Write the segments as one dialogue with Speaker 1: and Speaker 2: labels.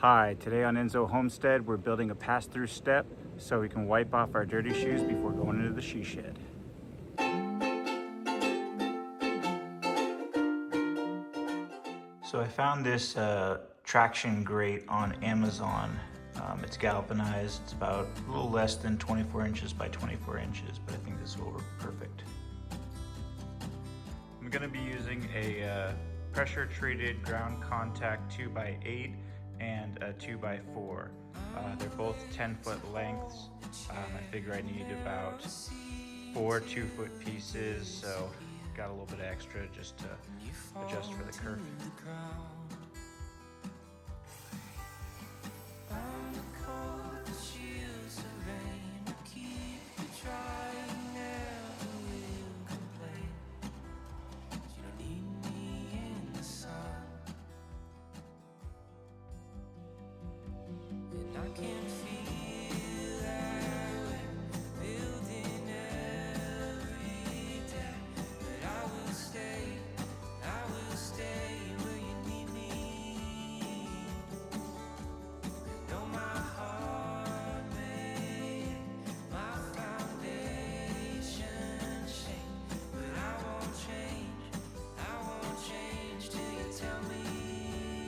Speaker 1: Hi, today on Enso Homestead, we're building a pass-through step so we can wipe off our dirty shoes before going into the she shed. So I found this traction grate on Amazon. It's galvanized. It's about a little less than 24 inches by 24 inches, but I think this will work perfect. I'm going to be using a pressure-treated ground contact 2x8 and a 2x4. They're both 10-foot lengths. I figure I need about 4 2-foot pieces, so got a little bit of extra just to adjust for the curve.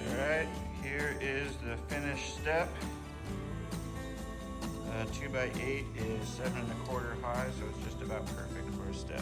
Speaker 1: Alright, here is the finished step. 2x8 is 7 1/4 high, so it's just about perfect for a step.